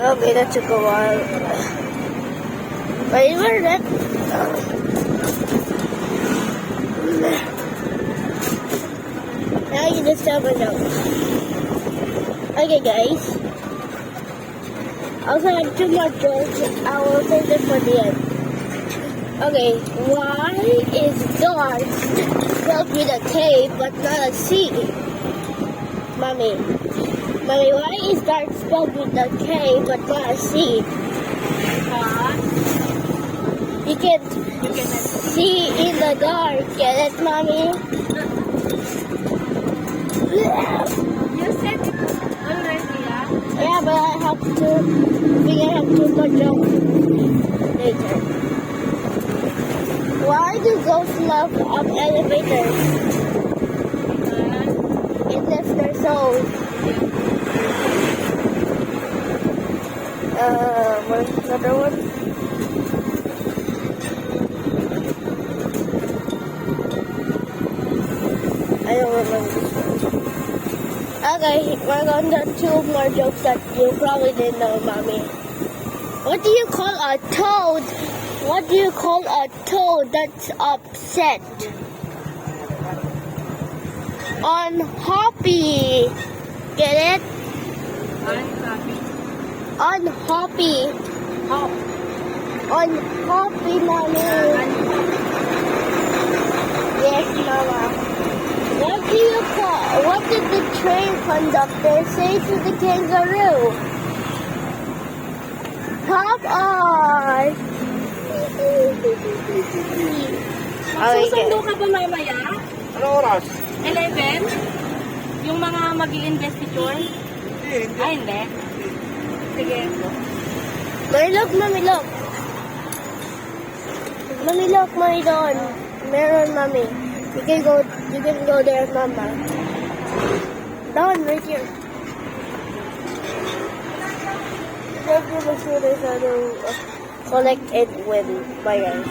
Okay, that took a while. Wait, where that? Now you just have a note. Okay, guys. I also have two more jokes. I will save them for the end. Okay, why is dark spelled with a K but not a C? Mommy, why is dark spelled with a K but not a C? You can see in the dark. Get it, Mommy? You said it already, yeah? Yeah, but I have two more jokes later. Why do ghosts love up elevators? It lifts their souls. What's another one? I don't remember this one. Okay, we're going to two more jokes that you probably didn't know, Mommy. What do you call a toad? What do you call a toad that's upset? Unhappy. Get it? Unhappy. Unhappy, Mommy. Yes, Mama. What did the train conductor say to the kangaroo? Hop on! Magsusundo ka ba mamaya? Ano oras? 11? Yung mga mag-i-investiture? Hindi. Hindi. Sige. Mommy, look. Mommy, look, Mommy, doon. Meron, Mommy. You can go there, Mama. Down, right here. Thank you for shooting so to collect and win. Bye, guys.